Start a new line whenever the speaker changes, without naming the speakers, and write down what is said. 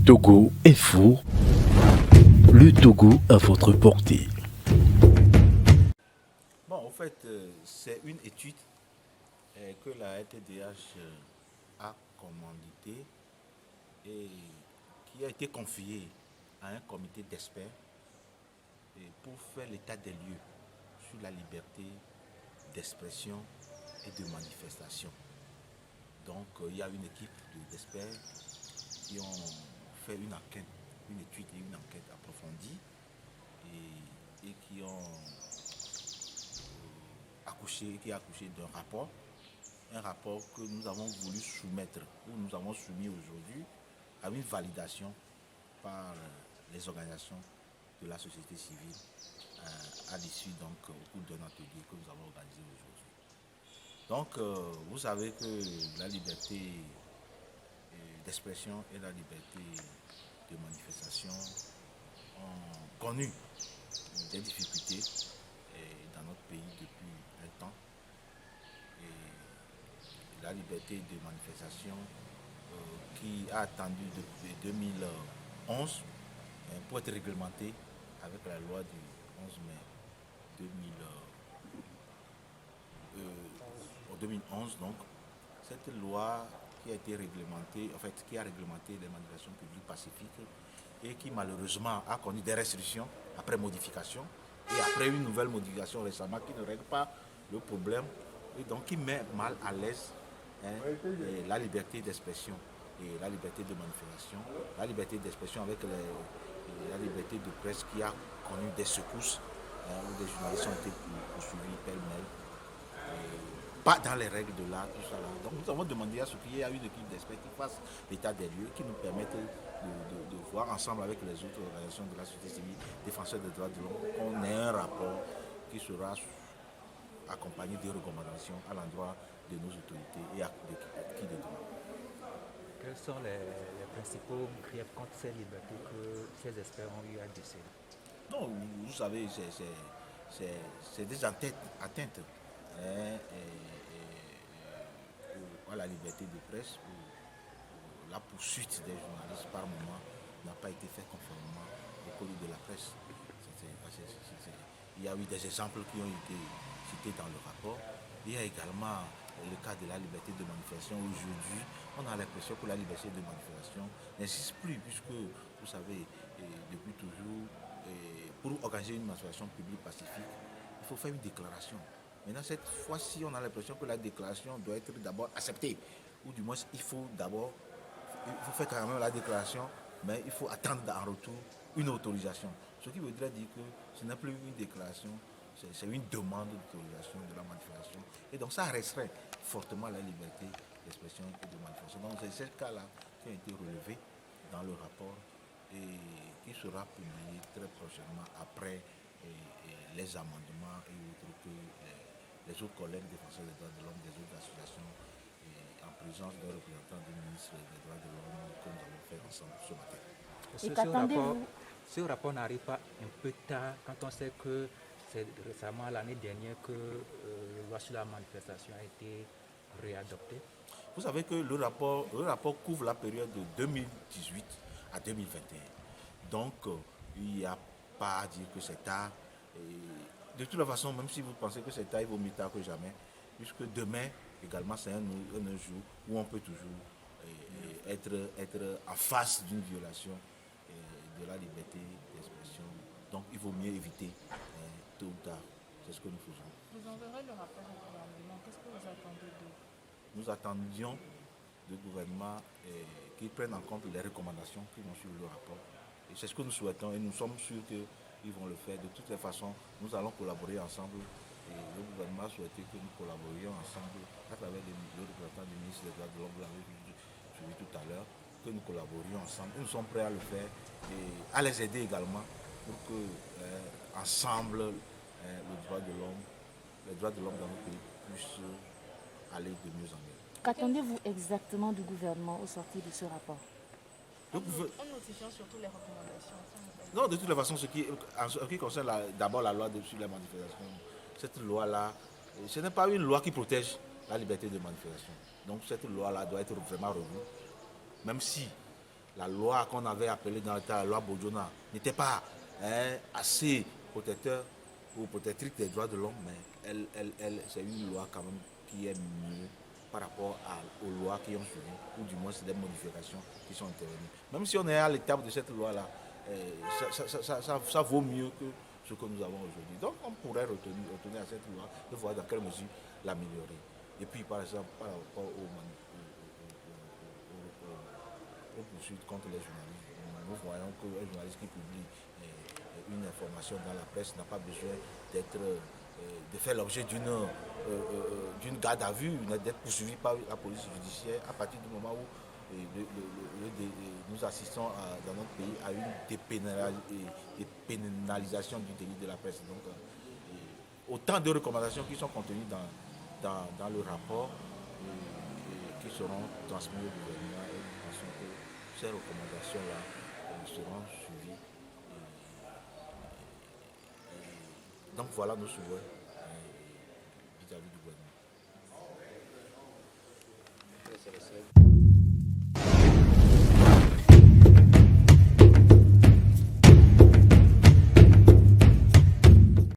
Togo est fou. Le Togo à votre portée.
Bon, en fait, c'est une étude que la LTDH a commanditée et qui a été confiée à un comité d'experts pour faire l'état des lieux sur la liberté d'expression et de manifestation. Donc, il y a une équipe d'experts qui ont fait une enquête, une étude et une enquête approfondie et qui ont accouché d'un rapport, un rapport que nous avons voulu soumettre, ou nous avons soumis aujourd'hui à une validation par les organisations de la société civile à l'issue donc au cours d'un atelier que nous avons organisé aujourd'hui. Donc vous savez que la liberté d'expression et la liberté de manifestation ont connu des difficultés dans notre pays depuis un temps. Et la liberté de manifestation qui a attendu depuis 2011 pour être réglementée avec la loi du 11 mai 2011 donc. Cette loi qui a été réglementée, en fait, qui a réglementé les manifestations publiques pacifiques et qui malheureusement a connu des restrictions après modification et après une nouvelle modification récemment qui ne règle pas le problème et donc qui met mal à l'aise la liberté d'expression et la liberté de manifestation, la liberté d'expression avec la liberté de presse qui a connu des secousses où des journalistes ont été poursuivis pêle-mêle. Pas dans les règles de l'art, tout ça là. Donc nous avons demandé à ce qu'il y ait une équipe d'experts qui fasse l'état des lieux, qui nous permette de voir ensemble avec les autres organisations de la société civile, défenseurs des droits de l'homme, qu'on ait un rapport qui sera accompagné de recommandations à l'endroit de nos autorités et qui de droit.
Quels sont les principaux griefs contre ces libertés que ces experts ont eu à déceler?
Non, vous savez, c'est des atteintes à la liberté de presse où la poursuite des journalistes par moment n'a pas été faite conformément au code de la presse. Il y a eu des exemples qui ont été cités dans le rapport. Il y a également le cas de la liberté de manifestation. Aujourd'hui, on a l'impression que la liberté de manifestation n'existe plus puisque, vous savez, depuis toujours, pour organiser une manifestation publique pacifique, il faut faire une déclaration. Maintenant, cette fois-ci, on a l'impression que la déclaration doit être d'abord acceptée. Ou du moins, il faut faire quand même la déclaration, mais il faut attendre en retour une autorisation. Ce qui voudrait dire que ce n'est plus une déclaration, c'est une demande d'autorisation de la manifestation. Et donc, ça restreint fortement la liberté d'expression et de manifestation. Donc, c'est ce cas-là qui a été relevé dans le rapport et qui sera publié très prochainement après les amendements et autres que les autres collègues défenseurs des droits de l'homme, des autres associations, en présence d'un représentant du ministre des droits de l'homme que nous avons fait ensemble ce matin.
Ce rapport n'arrive pas un peu tard quand on sait que c'est récemment l'année dernière que la loi sur la manifestation a été réadoptée?
Vous savez que le rapport couvre la période de 2018 à 2021. Donc, il n'y a pas à dire que c'est tard. Et de toute façon, même si vous pensez que c'est tard, il vaut mieux tard que jamais. Puisque demain, également, c'est un jour où on peut toujours être en face d'une violation de la liberté d'expression. Donc, il vaut mieux éviter tôt ou tard. C'est ce que nous faisons.
Vous enverrez le rapport au gouvernement. Qu'est-ce que vous attendez d'eux?
Nous attendions du gouvernement qu'ils prennent en compte les recommandations qui vont sur le rapport. Et c'est ce que nous souhaitons et nous sommes sûrs qu'ils vont le faire. De toutes les façons, nous allons collaborer ensemble et le gouvernement souhaitait que nous collaborions ensemble à travers le représentant du ministre des droits de l'homme, vous l'avez suivi tout à l'heure, que nous collaborions ensemble. Et nous sommes prêts à le faire et à les aider également pour que ensemble les droits de l'homme dans notre pays puissent aller de mieux en mieux.
Qu'attendez-vous exactement du gouvernement au sortir de ce rapport?
En notifiant surtout les recommandations.
Non, de toutes les façons, en ce qui concerne d'abord la loi sur les manifestations, cette loi-là, ce n'est pas une loi qui protège la liberté de manifestation. Donc cette loi-là doit être vraiment revue, même si la loi qu'on avait appelée dans l'État, la loi Bojona, n'était pas assez protecteur ou protectrice des droits de l'homme, mais c'est une loi quand même qui est mieux par rapport aux lois qui ont suivi, ou du moins c'est des modifications qui sont intervenues. Même si on est à l'étape de cette loi-là, ça vaut mieux que ce que nous avons aujourd'hui. Donc on pourrait retourner à cette loi et voir dans quelle mesure l'améliorer. Et puis par exemple, par rapport aux poursuites contre les journalistes, nous voyons qu'un journaliste qui publie une information dans la presse n'a pas besoin de faire l'objet d'une garde à vue, d'être poursuivi par la police judiciaire à partir du moment où nous assistons dans notre pays à une dépénalisation du délit de la presse. Donc, autant de recommandations qui sont contenues dans le rapport qui seront transmises au gouvernement, et nous pensons que ces recommandations-là seront suivies. Donc voilà nos souhaits vis-à-vis du gouvernement.